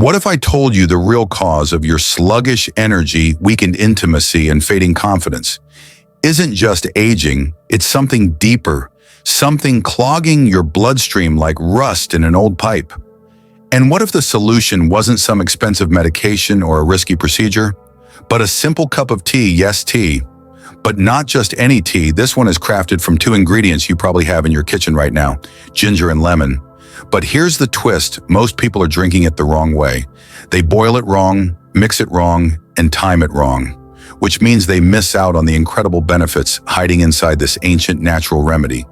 What if I told you the real cause of your sluggish energy, weakened intimacy, and fading confidence isn't just aging, it's something deeper, something clogging your bloodstream like rust in an old pipe? And what if the solution wasn't some expensive medication or a risky procedure, but a simple cup of tea? Yes, tea. But not just any tea. This one is crafted from two ingredients you probably have in your kitchen right now: ginger and lemon. But here's the twist: most people are drinking it the wrong way. They boil it wrong, mix it wrong, and time it wrong, which means they miss out on the incredible benefits hiding inside this ancient natural remedy.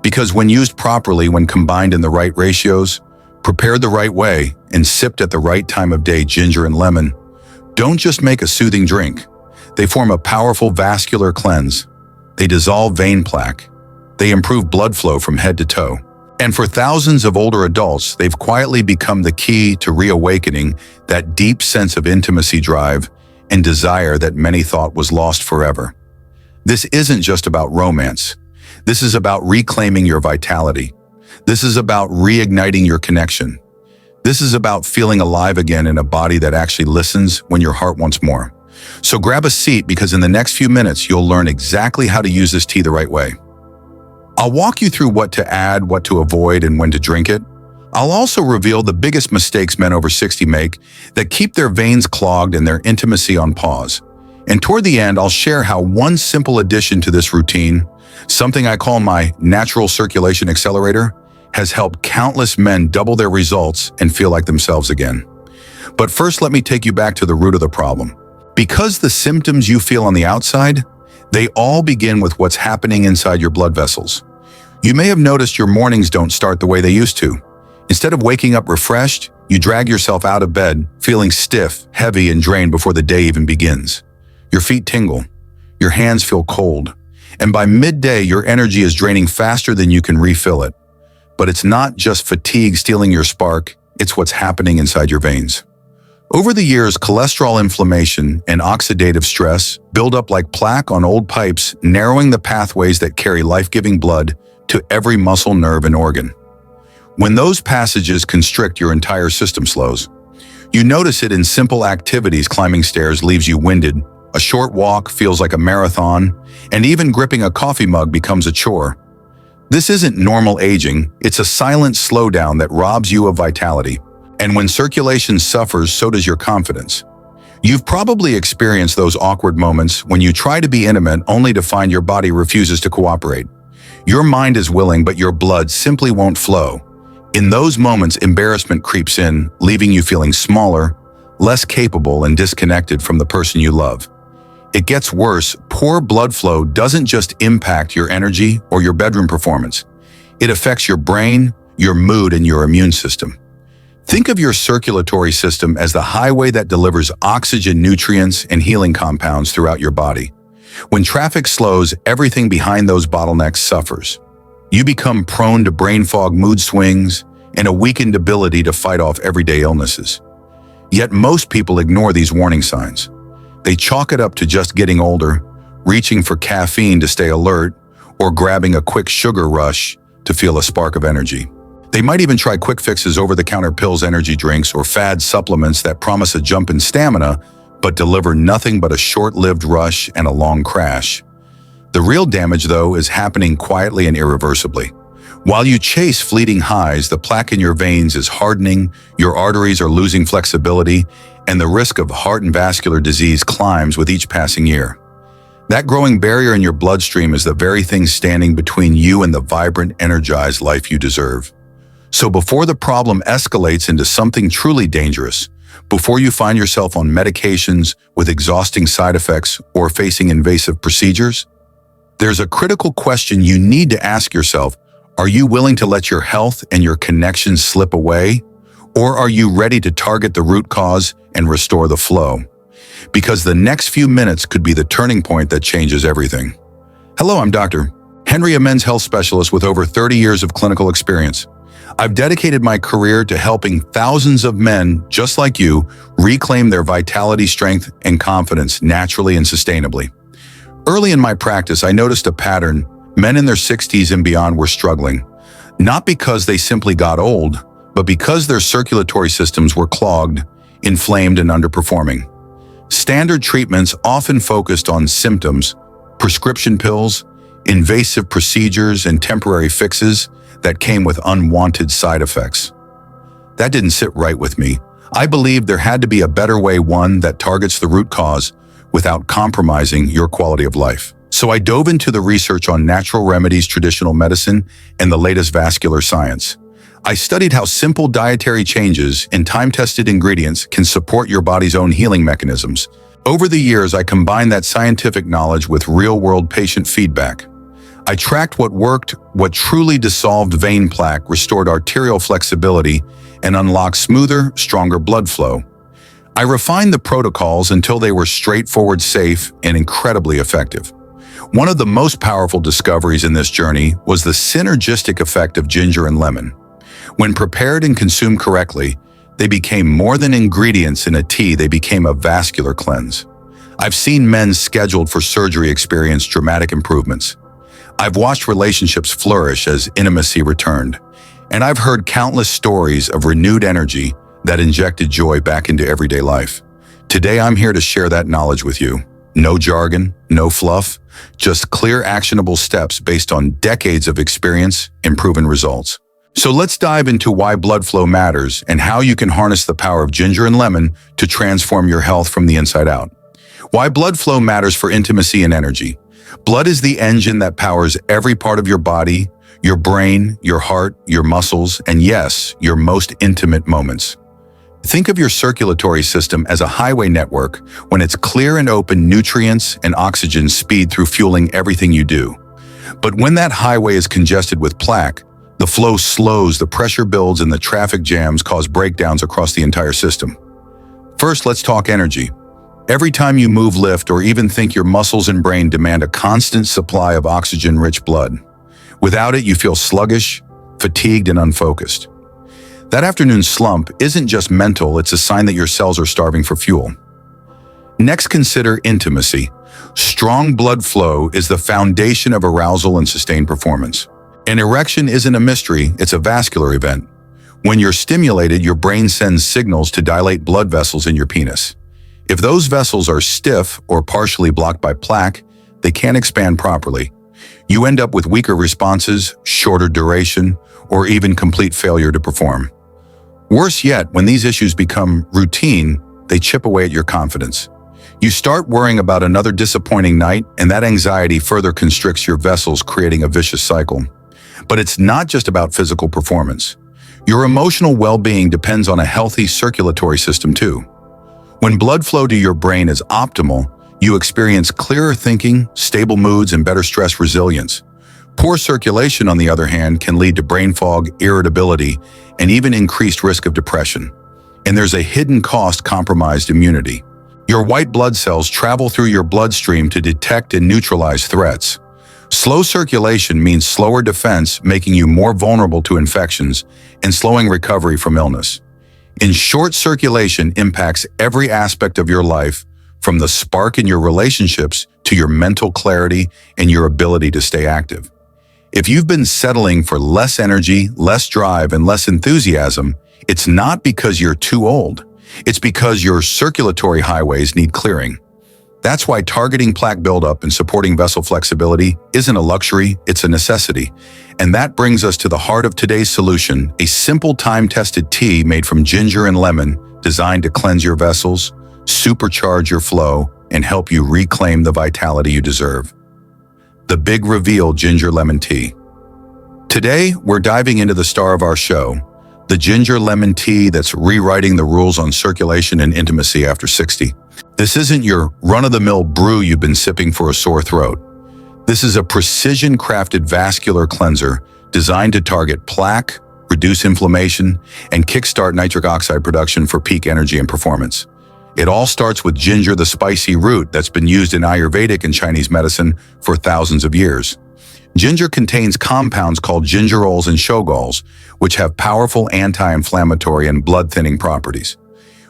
Because when used properly, when combined in the right ratios, prepared the right way, and sipped at the right time of day, ginger and lemon don't just make a soothing drink. They form a powerful vascular cleanse. They dissolve vein plaque. They improve blood flow from head to toe. And for thousands of older adults, they've quietly become the key to reawakening that deep sense of intimacy, drive, and desire that many thought was lost forever. This isn't just about romance. This is about reclaiming your vitality. This is about reigniting your connection. This is about feeling alive again in a body that actually listens when your heart wants more. So grab a seat, because in the next few minutes, you'll learn exactly how to use this tea the right way. I'll walk you through what to add, what to avoid, and when to drink it. I'll also reveal the biggest mistakes men over 60 make that keep their veins clogged and their intimacy on pause. And toward the end, I'll share how one simple addition to this routine, something I call my natural circulation accelerator, has helped countless men double their results and feel like themselves again. But first, let me take you back to the root of the problem. Because the symptoms you feel on the outside, they all begin with what's happening inside your blood vessels. You may have noticed your mornings don't start the way they used to. Instead of waking up refreshed, you drag yourself out of bed, feeling stiff, heavy, and drained before the day even begins. Your feet tingle, your hands feel cold, and by midday, your energy is draining faster than you can refill it. But it's not just fatigue stealing your spark, it's what's happening inside your veins. Over the years, cholesterol inflammation and oxidative stress build up like plaque on old pipes, narrowing the pathways that carry life-giving blood to every muscle, nerve, and organ. When those passages constrict, your entire system slows. You notice it in simple activities. Climbing stairs leaves you winded, a short walk feels like a marathon, and even gripping a coffee mug becomes a chore. This isn't normal aging, it's a silent slowdown that robs you of vitality. And when circulation suffers, so does your confidence. You've probably experienced those awkward moments when you try to be intimate only to find your body refuses to cooperate. Your mind is willing, but your blood simply won't flow. In those moments, embarrassment creeps in, leaving you feeling smaller, less capable, and disconnected from the person you love. It gets worse. Poor blood flow doesn't just impact your energy or your bedroom performance. It affects your brain, your mood, and your immune system. Think of your circulatory system as the highway that delivers oxygen, nutrients, and healing compounds throughout your body. When traffic slows, everything behind those bottlenecks suffers. You become prone to brain fog, mood swings, and a weakened ability to fight off everyday illnesses. Yet most people ignore these warning signs. They chalk it up to just getting older, reaching for caffeine to stay alert, or grabbing a quick sugar rush to feel a spark of energy. They might even try quick fixes, over-the-counter pills, energy drinks, or fad supplements that promise a jump in stamina, but deliver nothing but a short-lived rush and a long crash. The real damage, though, is happening quietly and irreversibly. While you chase fleeting highs, the plaque in your veins is hardening, your arteries are losing flexibility, and the risk of heart and vascular disease climbs with each passing year. That growing barrier in your bloodstream is the very thing standing between you and the vibrant, energized life you deserve. So before the problem escalates into something truly dangerous, before you find yourself on medications with exhausting side effects or facing invasive procedures, there's a critical question you need to ask yourself. Are you willing to let your health and your connections slip away? Or are you ready to target the root cause and restore the flow? Because the next few minutes could be the turning point that changes everything. Hello, I'm Dr. Henry, a men's health specialist with over 30 years of clinical experience. I've dedicated my career to helping thousands of men just like you reclaim their vitality, strength, and confidence naturally and sustainably. Early in my practice, I noticed a pattern. Men in their 60s and beyond were struggling, not because they simply got old, but because their circulatory systems were clogged, inflamed, and underperforming. Standard treatments often focused on symptoms, prescription pills, invasive procedures, and temporary fixes that came with unwanted side effects. That didn't sit right with me. I believed there had to be a better way, one that targets the root cause without compromising your quality of life. So I dove into the research on natural remedies, traditional medicine, and the latest vascular science. I studied how simple dietary changes and time-tested ingredients can support your body's own healing mechanisms. Over the years, I combined that scientific knowledge with real-world patient feedback. I tracked what worked, what truly dissolved vein plaque, restored arterial flexibility, and unlocked smoother, stronger blood flow. I refined the protocols until they were straightforward, safe, and incredibly effective. One of the most powerful discoveries in this journey was the synergistic effect of ginger and lemon. When prepared and consumed correctly, they became more than ingredients in a tea, they became a vascular cleanse. I've seen men scheduled for surgery experience dramatic improvements. I've watched relationships flourish as intimacy returned, and I've heard countless stories of renewed energy that injected joy back into everyday life. Today, I'm here to share that knowledge with you. No jargon, no fluff, just clear, actionable steps based on decades of experience and proven results. So let's dive into why blood flow matters and how you can harness the power of ginger and lemon to transform your health from the inside out. Why blood flow matters for intimacy and energy. Blood is the engine that powers every part of your body, your brain, your heart, your muscles, and yes, your most intimate moments. Think of your circulatory system as a highway network. When it's clear and open, nutrients and oxygen speed through, fueling everything you do. But when that highway is congested with plaque, the flow slows, the pressure builds, and the traffic jams cause breakdowns across the entire system. First, let's talk energy. Every time you move, lift, or even think, your muscles and brain demand a constant supply of oxygen-rich blood. Without it, you feel sluggish, fatigued, and unfocused. That afternoon slump isn't just mental, it's a sign that your cells are starving for fuel. Next, consider intimacy. Strong blood flow is the foundation of arousal and sustained performance. An erection isn't a mystery, it's a vascular event. When you're stimulated, your brain sends signals to dilate blood vessels in your penis. If those vessels are stiff or partially blocked by plaque, they can't expand properly. You end up with weaker responses, shorter duration, or even complete failure to perform. Worse yet, when these issues become routine, they chip away at your confidence. You start worrying about another disappointing night, and that anxiety further constricts your vessels, creating a vicious cycle. But it's not just about physical performance. Your emotional well-being depends on a healthy circulatory system too. When blood flow to your brain is optimal, you experience clearer thinking, stable moods, and better stress resilience. Poor circulation, on the other hand, can lead to brain fog, irritability, and even increased risk of depression. And there's a hidden cost: compromised immunity. Your white blood cells travel through your bloodstream to detect and neutralize threats. Slow circulation means slower defense, making you more vulnerable to infections and slowing recovery from illness. In short, circulation impacts every aspect of your life, from the spark in your relationships to your mental clarity and your ability to stay active. If you've been settling for less energy, less drive, and less enthusiasm, it's not because you're too old. It's because your circulatory highways need clearing. That's why targeting plaque buildup and supporting vessel flexibility isn't a luxury, it's a necessity. And that brings us to the heart of today's solution: a simple, time-tested tea made from ginger and lemon, designed to cleanse your vessels, supercharge your flow, and help you reclaim the vitality you deserve. The big reveal: ginger lemon tea. Today, we're diving into the star of our show, the ginger lemon tea that's rewriting the rules on circulation and intimacy after 60. This isn't your run-of-the-mill brew you've been sipping for a sore throat. This is a precision-crafted vascular cleanser designed to target plaque, reduce inflammation, and kickstart nitric oxide production for peak energy and performance. It all starts with ginger, the spicy root that's been used in Ayurvedic and Chinese medicine for thousands of years. Ginger contains compounds called gingerols and shogols, which have powerful anti-inflammatory and blood-thinning properties.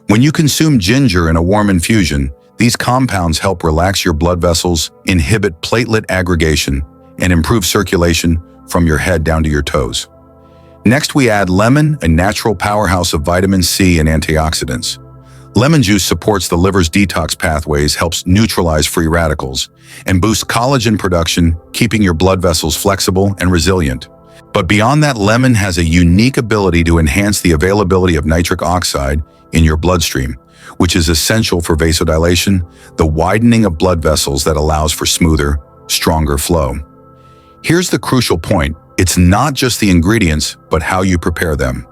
When you consume ginger in a warm infusion, these compounds help relax your blood vessels, inhibit platelet aggregation, and improve circulation from your head down to your toes. Next, we add lemon, a natural powerhouse of vitamin C and antioxidants. Lemon juice supports the liver's detox pathways, helps neutralize free radicals, and boosts collagen production, keeping your blood vessels flexible and resilient. But beyond that, lemon has a unique ability to enhance the availability of nitric oxide in your bloodstream, which is essential for vasodilation, the widening of blood vessels that allows for smoother, stronger flow. Here's the crucial point. It's not just the ingredients, but how you prepare them.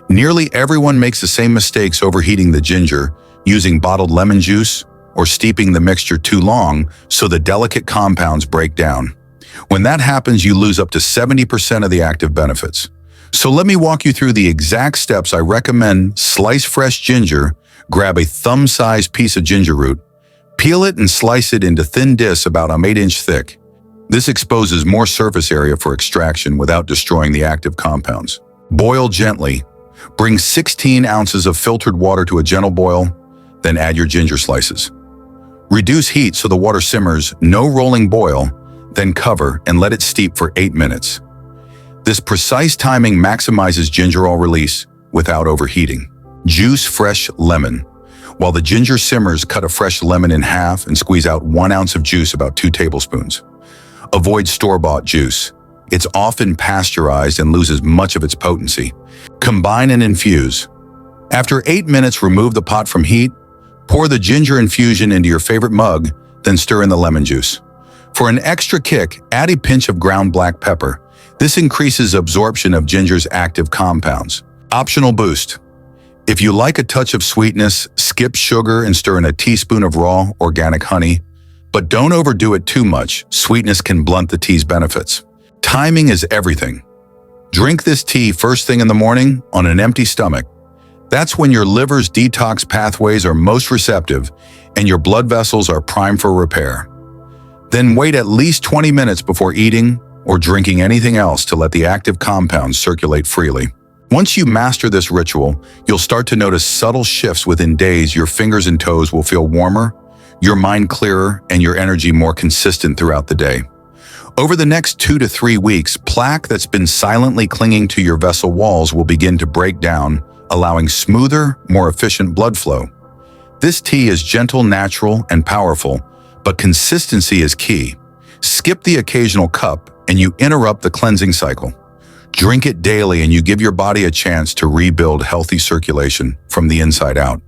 Nearly everyone makes the same mistakes overheating the ginger, using bottled lemon juice, or steeping the mixture too long so the delicate compounds break down. When that happens, you lose up to 70% of the active benefits. So let me walk you through the exact steps I recommend. Slice fresh ginger, grab a thumb-sized piece of ginger root, peel it and slice it into thin discs about 8-inch thick. This exposes more surface area for extraction without destroying the active compounds. Boil gently. Bring 16 ounces of filtered water to a gentle boil, then add your ginger slices. Reduce heat so the water simmers, no rolling boil, then cover and let it steep for 8 minutes. This precise timing maximizes gingerol release without overheating. Juice fresh lemon. While the ginger simmers, cut a fresh lemon in half and squeeze out 1 ounce of juice, about 2 tablespoons. Avoid store-bought juice. It's often pasteurized and loses much of its potency. Combine and infuse. After 8 minutes, remove the pot from heat, pour the ginger infusion into your favorite mug, then stir in the lemon juice. For an extra kick, add a pinch of ground black pepper. This increases absorption of ginger's active compounds. Optional boost. If you like a touch of sweetness, skip sugar and stir in a teaspoon of raw, organic honey. But don't overdo it too much. Sweetness can blunt the tea's benefits. Timing is everything. Drink this tea first thing in the morning on an empty stomach. That's when your liver's detox pathways are most receptive and your blood vessels are primed for repair. Then wait at least 20 minutes before eating or drinking anything else to let the active compounds circulate freely. Once you master this ritual, you'll start to notice subtle shifts within days. Your fingers and toes will feel warmer, your mind clearer, and your energy more consistent throughout the day. Over the next 2 to 3 weeks, plaque that's been silently clinging to your vessel walls will begin to break down, allowing smoother, more efficient blood flow. This tea is gentle, natural, and powerful, but consistency is key. Skip the occasional cup and you interrupt the cleansing cycle. Drink it daily and you give your body a chance to rebuild healthy circulation from the inside out.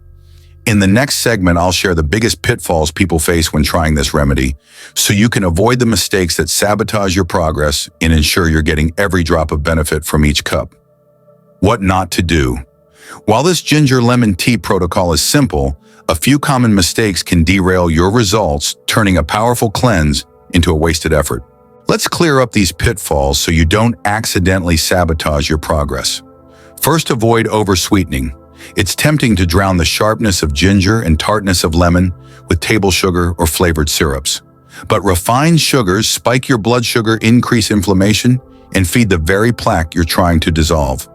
In the next segment, I'll share the biggest pitfalls people face when trying this remedy, so you can avoid the mistakes that sabotage your progress and ensure you're getting every drop of benefit from each cup. What not to do. While this ginger lemon tea protocol is simple, a few common mistakes can derail your results, turning a powerful cleanse into a wasted effort. Let's clear up these pitfalls so you don't accidentally sabotage your progress. First, avoid oversweetening. It's tempting to drown the sharpness of ginger and tartness of lemon with table sugar or flavored syrups. But refined sugars spike your blood sugar, increase inflammation, and feed the very plaque you're trying to dissolve.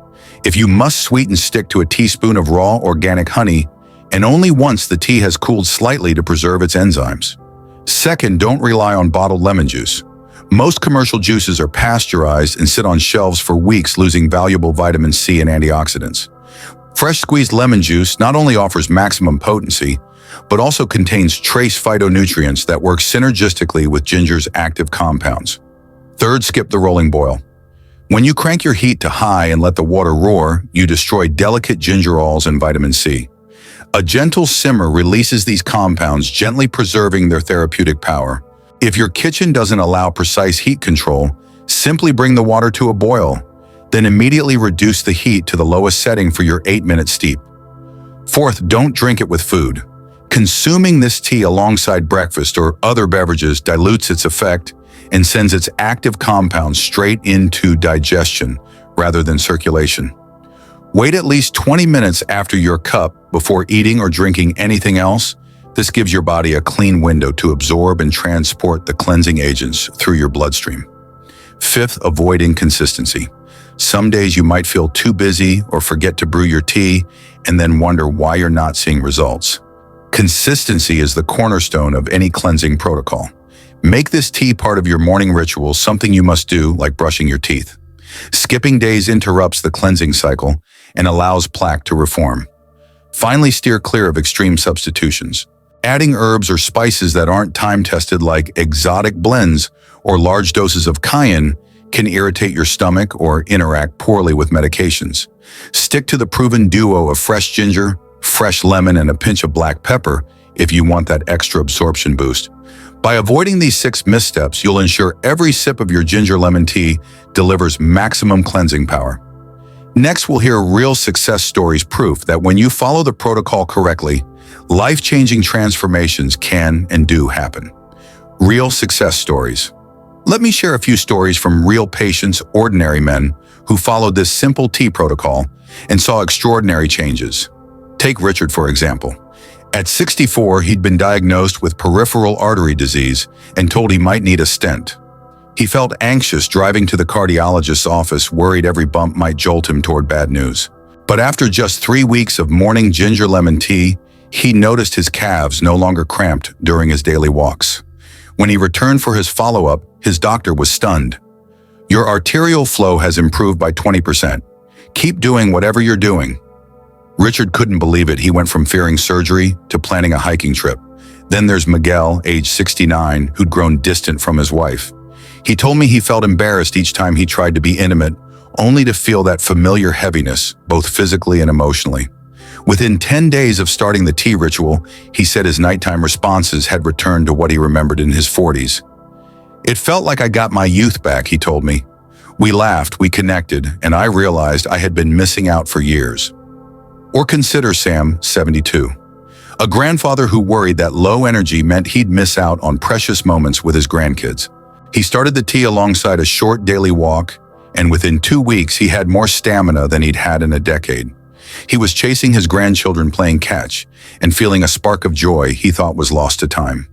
If you must sweeten, stick to a teaspoon of raw organic honey, and only once the tea has cooled slightly to preserve its enzymes. Second, don't rely on bottled lemon juice. Most commercial juices are pasteurized and sit on shelves for weeks, losing valuable vitamin C and antioxidants. Fresh squeezed lemon juice not only offers maximum potency, but also contains trace phytonutrients that work synergistically with ginger's active compounds. Third, skip the rolling boil. When you crank your heat to high and let the water roar, you destroy delicate gingerols and vitamin C. A gentle simmer releases these compounds, gently preserving their therapeutic power. If your kitchen doesn't allow precise heat control, simply bring the water to a boil, then immediately reduce the heat to the lowest setting for your 8-minute steep. Fourth, don't drink it with food. Consuming this tea alongside breakfast or other beverages dilutes its effect and sends its active compounds straight into digestion rather than circulation. Wait at least 20 minutes after your cup before eating or drinking anything else. This gives your body a clean window to absorb and transport the cleansing agents through your bloodstream. Fifth, avoid inconsistency. Some days you might feel too busy or forget to brew your tea and then wonder why you're not seeing results. Consistency is the cornerstone of any cleansing protocol. Make this tea part of your morning ritual, something you must do like brushing your teeth. Skipping days interrupts the cleansing cycle and allows plaque to reform. Finally, steer clear of extreme substitutions. Adding herbs or spices that aren't time-tested, like exotic blends or large doses of cayenne, can irritate your stomach or interact poorly with medications. Stick to the proven duo of fresh ginger, fresh lemon, and a pinch of black pepper if you want that extra absorption boost. By avoiding these 6 missteps, you'll ensure every sip of your ginger lemon tea delivers maximum cleansing power. Next, we'll hear real success stories, proof that when you follow the protocol correctly, life-changing transformations can and do happen. Real success stories. Let me share a few stories from real patients, ordinary men, who followed this simple tea protocol and saw extraordinary changes. Take Richard, for example. At 64, he'd been diagnosed with peripheral artery disease and told he might need a stent. He felt anxious driving to the cardiologist's office, worried every bump might jolt him toward bad news. But after just 3 weeks of morning ginger lemon tea, he noticed his calves no longer cramped during his daily walks. When he returned for his follow-up, his doctor was stunned. "Your arterial flow has improved by 20%. Keep doing whatever you're doing." Richard couldn't believe it. He went from fearing surgery to planning a hiking trip. Then there's Miguel, age 69, who'd grown distant from his wife. He told me he felt embarrassed each time he tried to be intimate, only to feel that familiar heaviness, both physically and emotionally. Within 10 days of starting the tea ritual, he said his nighttime responses had returned to what he remembered in his 40s. "It felt like I got my youth back," he told me. "We laughed, we connected, and I realized I had been missing out for years." Or consider Sam, 72, a grandfather who worried that low energy meant he'd miss out on precious moments with his grandkids. He started the tea alongside a short daily walk, and within 2 weeks he had more stamina than he'd had in a decade. He was chasing his grandchildren playing catch and feeling a spark of joy he thought was lost to time.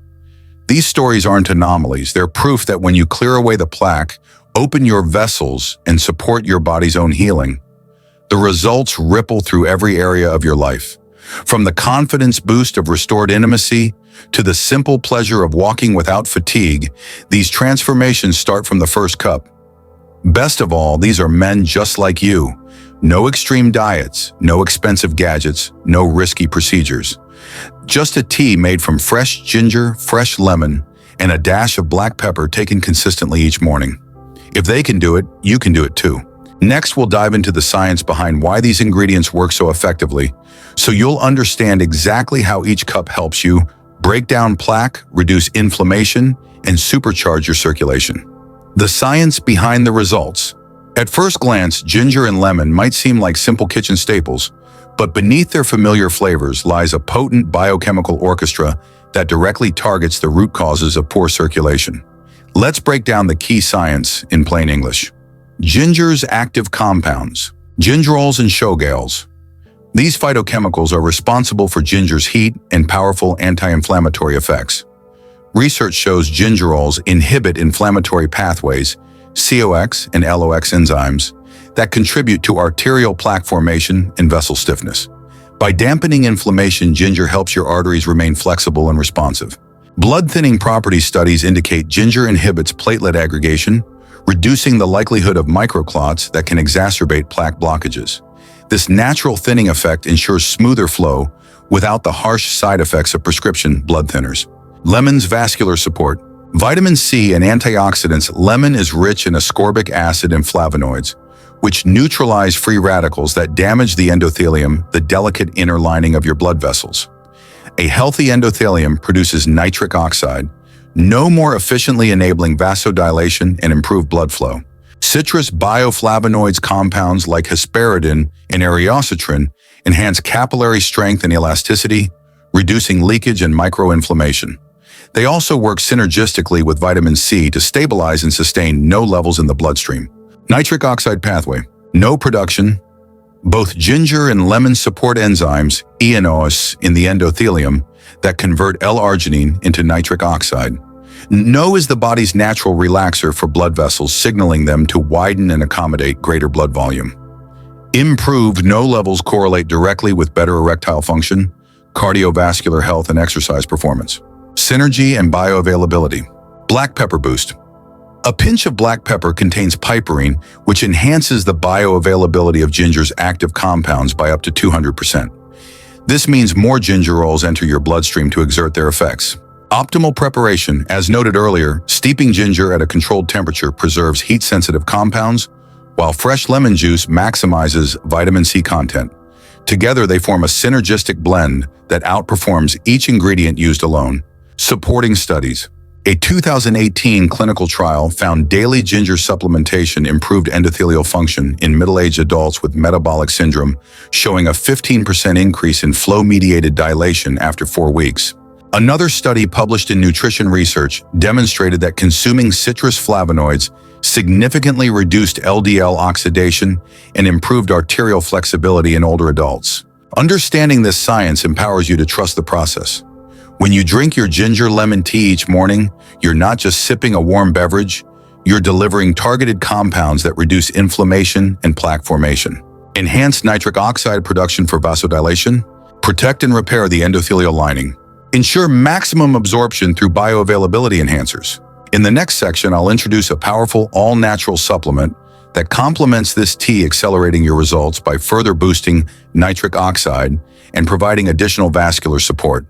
These stories aren't anomalies. They're proof that when you clear away the plaque, open your vessels, and support your body's own healing, the results ripple through every area of your life. From the confidence boost of restored intimacy to the simple pleasure of walking without fatigue, these transformations start from the first cup. Best of all, these are men just like you. No extreme diets, no expensive gadgets, no risky procedures. Just a tea made from fresh ginger, fresh lemon, and a dash of black pepper taken consistently each morning. If they can do it, you can do it too. Next, we'll dive into the science behind why these ingredients work so effectively, so you'll understand exactly how each cup helps you break down plaque, reduce inflammation, and supercharge your circulation. The science behind the results. At first glance, ginger and lemon might seem like simple kitchen staples, but beneath their familiar flavors lies a potent biochemical orchestra that directly targets the root causes of poor circulation. Let's break down the key science in plain English. Ginger's active compounds, gingerols and shogales. These phytochemicals are responsible for ginger's heat and powerful anti-inflammatory effects. Research shows gingerols inhibit inflammatory pathways, COX and LOX enzymes, that contribute to arterial plaque formation and vessel stiffness. By dampening inflammation, ginger helps your arteries remain flexible and responsive. Blood-thinning property studies indicate ginger inhibits platelet aggregation, reducing the likelihood of microclots that can exacerbate plaque blockages. This natural thinning effect ensures smoother flow without the harsh side effects of prescription blood thinners. Lemon's vascular support. Vitamin C and antioxidants. Lemon is rich in ascorbic acid and flavonoids, which neutralize free radicals that damage the endothelium, the delicate inner lining of your blood vessels. A healthy endothelium produces nitric oxide, no more efficiently enabling vasodilation and improved blood flow. Citrus bioflavonoids compounds like hesperidin and eriocitrin enhance capillary strength and elasticity, reducing leakage and microinflammation. They also work synergistically with vitamin C to stabilize and sustain NO levels in the bloodstream. Nitric oxide pathway. NO production. Both ginger and lemon support enzymes, ENOS, in the endothelium that convert L-arginine into nitric oxide. NO is the body's natural relaxer for blood vessels, signaling them to widen and accommodate greater blood volume. Improved NO levels correlate directly with better erectile function, cardiovascular health, and exercise performance. Synergy and bioavailability. Black pepper boost. A pinch of black pepper contains piperine, which enhances the bioavailability of ginger's active compounds by up to 200%. This means more ginger rolls enter your bloodstream to exert their effects. Optimal preparation, as noted earlier, steeping ginger at a controlled temperature preserves heat-sensitive compounds, while fresh lemon juice maximizes vitamin C content. Together, they form a synergistic blend that outperforms each ingredient used alone. Supporting studies. A 2018 clinical trial found daily ginger supplementation improved endothelial function in middle-aged adults with metabolic syndrome, showing a 15% increase in flow-mediated dilation after 4 weeks. Another study published in Nutrition Research demonstrated that consuming citrus flavonoids significantly reduced LDL oxidation and improved arterial flexibility in older adults. Understanding this science empowers you to trust the process. When you drink your ginger lemon tea each morning, you're not just sipping a warm beverage, you're delivering targeted compounds that reduce inflammation and plaque formation. Enhance nitric oxide production for vasodilation, protect and repair the endothelial lining. Ensure maximum absorption through bioavailability enhancers. In the next section, I'll introduce a powerful all-natural supplement that complements this tea, accelerating your results by further boosting nitric oxide and providing additional vascular support.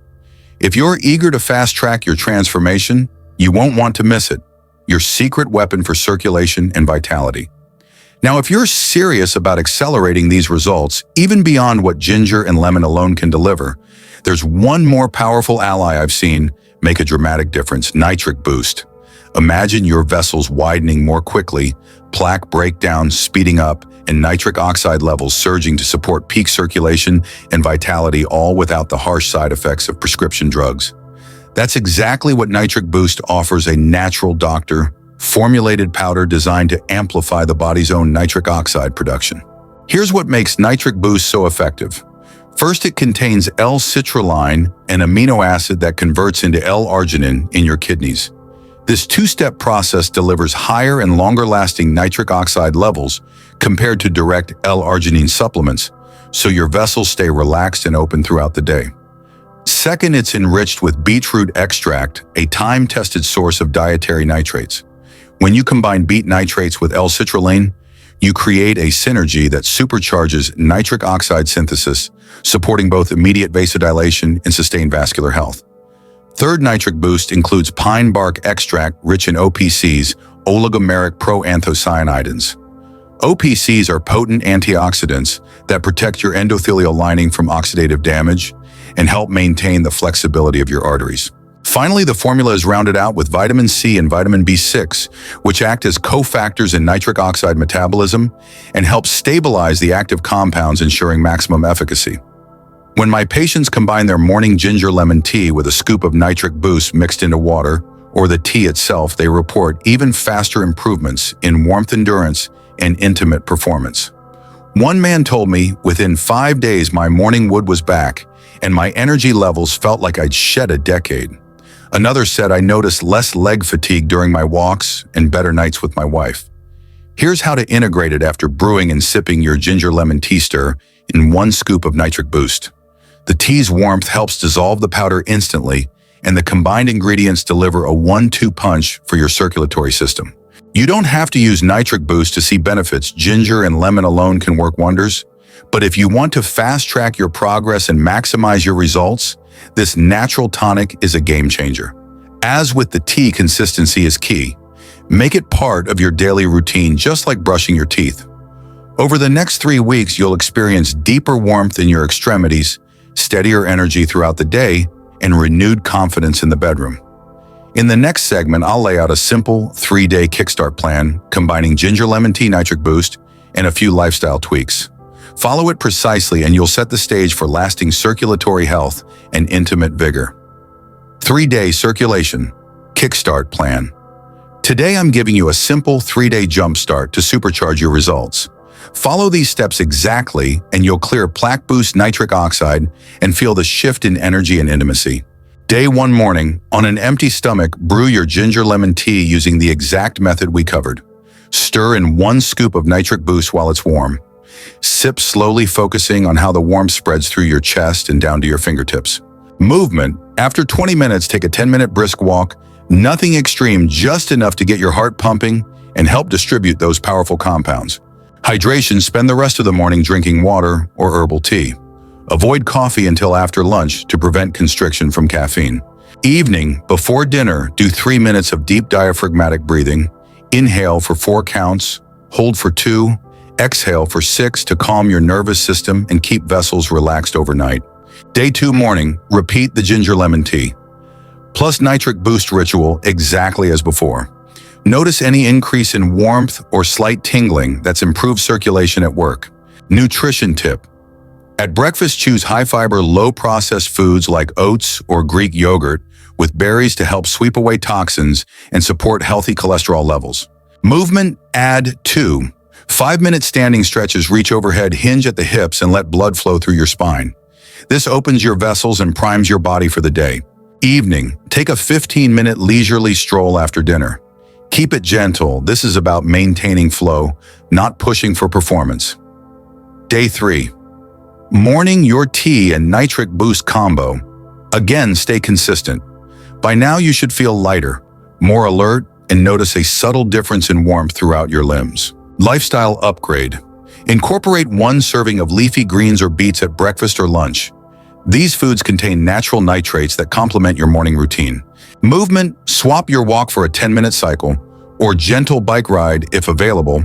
If you're eager to fast-track your transformation, you won't want to miss it. Your secret weapon for circulation and vitality. Now, if you're serious about accelerating these results, even beyond what ginger and lemon alone can deliver, there's one more powerful ally I've seen make a dramatic difference: nitric boost. Imagine your vessels widening more quickly, plaque breakdown speeding up, and nitric oxide levels surging to support peak circulation and vitality, all without the harsh side effects of prescription drugs. That's exactly what Nitric Boost offers: a natural doctor-formulated powder designed to amplify the body's own nitric oxide production. Here's what makes Nitric Boost so effective. First, it contains L-citrulline, an amino acid that converts into L-arginine in your kidneys. This two-step process delivers higher and longer-lasting nitric oxide levels compared to direct L-arginine supplements, so your vessels stay relaxed and open throughout the day. Second, it's enriched with beetroot extract, a time-tested source of dietary nitrates. When you combine beet nitrates with L-citrulline, you create a synergy that supercharges nitric oxide synthesis, supporting both immediate vasodilation and sustained vascular health. Third, Nitric Boost includes pine bark extract rich in OPCs, oligomeric proanthocyanidins. OPCs are potent antioxidants that protect your endothelial lining from oxidative damage and help maintain the flexibility of your arteries. Finally, the formula is rounded out with vitamin C and vitamin B6, which act as cofactors in nitric oxide metabolism and help stabilize the active compounds, ensuring maximum efficacy. When my patients combine their morning ginger lemon tea with a scoop of Nitric Boost mixed into water, or the tea itself, they report even faster improvements in warmth endurance and intimate performance. One man told me, within 5 days my morning wood was back, and my energy levels felt like I'd shed a decade. Another said, I noticed less leg fatigue during my walks and better nights with my wife. Here's how to integrate it after brewing and sipping your ginger lemon tea stir in 1 scoop of Nitric Boost. The tea's warmth helps dissolve the powder instantly, and the combined ingredients deliver a 1-2 punch for your circulatory system. You don't have to use Nitric Boost to see benefits. Ginger and lemon alone can work wonders. But if you want to fast-track your progress and maximize your results, this natural tonic is a game changer. As with the tea, consistency is key. Make it part of your daily routine, just like brushing your teeth. Over the next 3 weeks, you'll experience deeper warmth in your extremities, steadier energy throughout the day, and renewed confidence in the bedroom. In the next segment, I'll lay out a simple 3-day kickstart plan combining ginger lemon tea, Nitric Boost, and a few lifestyle tweaks. Follow it precisely and you'll set the stage for lasting circulatory health and intimate vigor. 3-day circulation kickstart plan. Today I'm giving you a simple 3-day jumpstart to supercharge your results. Follow these steps exactly and you'll clear plaque boost nitric oxide and feel the shift in energy and intimacy. Day 1 morning, on an empty stomach, brew your ginger lemon tea using the exact method we covered. Stir in 1 scoop of Nitric Boost while it's warm. Sip slowly, focusing on how the warmth spreads through your chest and down to your fingertips. Movement. After 20 minutes, take a 10-minute brisk walk, Nothing extreme, just enough to get your heart pumping and help distribute those powerful compounds. Hydration, spend the rest of the morning drinking water or herbal tea. Avoid coffee until after lunch to prevent constriction from caffeine. Evening, before dinner, do 3 minutes of deep diaphragmatic breathing. Inhale for 4 counts, hold for 2, exhale for 6 to calm your nervous system and keep vessels relaxed overnight. Day 2 morning, repeat the ginger lemon tea, plus nitric boost ritual exactly as before. Notice any increase in warmth or slight tingling that's improved circulation at work. Nutrition tip. At breakfast, choose high-fiber, low-processed foods like oats or Greek yogurt with berries to help sweep away toxins and support healthy cholesterol levels. Movement, add 2. 5-minute standing stretches, reach overhead, hinge at the hips, and let blood flow through your spine. This opens your vessels and primes your body for the day. Evening, take a 15-minute leisurely stroll after dinner. Keep it gentle. This is about maintaining flow, not pushing for performance. Day 3. Morning, your tea and nitric boost combo. Again, stay consistent. By now, you should feel lighter, more alert, and notice a subtle difference in warmth throughout your limbs. Lifestyle upgrade. Incorporate 1 serving of leafy greens or beets at breakfast or lunch. These foods contain natural nitrates that complement your morning routine. Movement, swap your walk for a 10-minute cycle or gentle bike ride if available.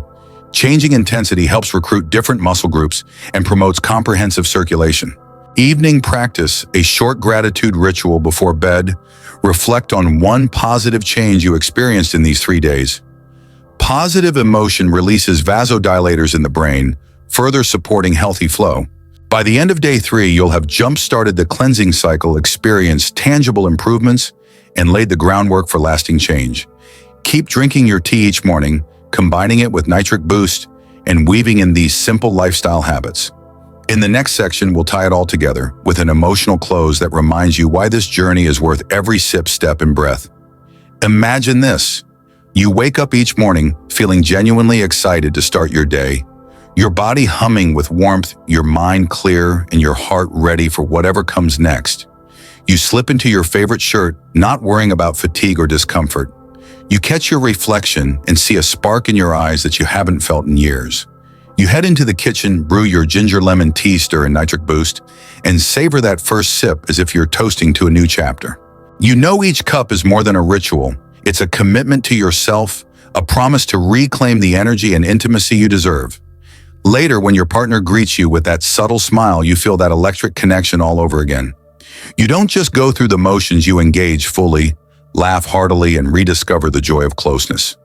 Changing intensity helps recruit different muscle groups and promotes comprehensive circulation. Evening practice, a short gratitude ritual before bed. Reflect on 1 positive change you experienced in these 3 days. Positive emotion releases vasodilators in the brain, further supporting healthy flow. By the end of day 3, you'll have jump-started the cleansing cycle, experienced tangible improvements, and laid the groundwork for lasting change. Keep drinking your tea each morning, combining it with nitric boost, and weaving in these simple lifestyle habits. In the next section, we'll tie it all together with an emotional close that reminds you why this journey is worth every sip, step, and breath. Imagine this. You wake up each morning feeling genuinely excited to start your day, your body humming with warmth, your mind clear, and your heart ready for whatever comes next. You slip into your favorite shirt, not worrying about fatigue or discomfort. You catch your reflection and see a spark in your eyes that you haven't felt in years. You head into the kitchen, brew your ginger lemon tea, stir in nitric boost, and savor that first sip as if you're toasting to a new chapter. You know each cup is more than a ritual. It's a commitment to yourself, a promise to reclaim the energy and intimacy you deserve. Later, when your partner greets you with that subtle smile, you feel that electric connection all over again. You don't just go through the motions, you engage fully, laugh heartily, and rediscover the joy of closeness.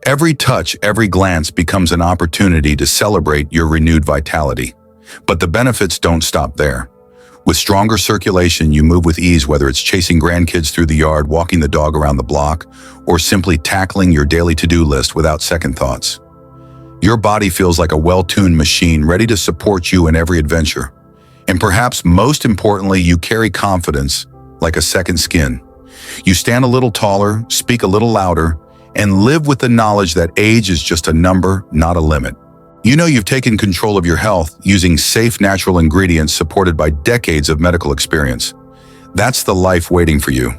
Every touch, every glance becomes an opportunity to celebrate your renewed vitality. But the benefits don't stop there. With stronger circulation, you move with ease, whether it's chasing grandkids through the yard, walking the dog around the block, or simply tackling your daily to-do list without second thoughts. Your body feels like a well-tuned machine ready to support you in every adventure. And perhaps most importantly, you carry confidence like a second skin. You stand a little taller, speak a little louder, and live with the knowledge that age is just a number, not a limit. You know you've taken control of your health using safe, natural ingredients supported by decades of medical experience. That's the life waiting for you.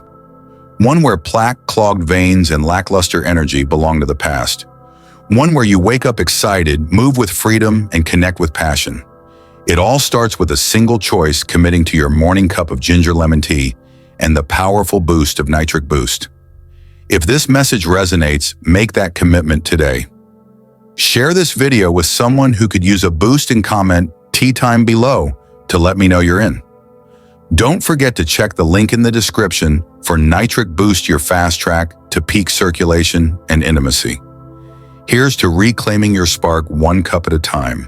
One where plaque, clogged veins, and lackluster energy belong to the past. One where you wake up excited, move with freedom, and connect with passion. It all starts with a single choice, committing to your morning cup of ginger lemon tea and the powerful boost of nitric boost. If this message resonates, make that commitment today. Share this video with someone who could use a boost and comment "tea time" below to let me know you're in. Don't forget to check the link in the description for Nitric Boost, your fast track to peak circulation and intimacy. Here's to reclaiming your spark 1 cup at a time.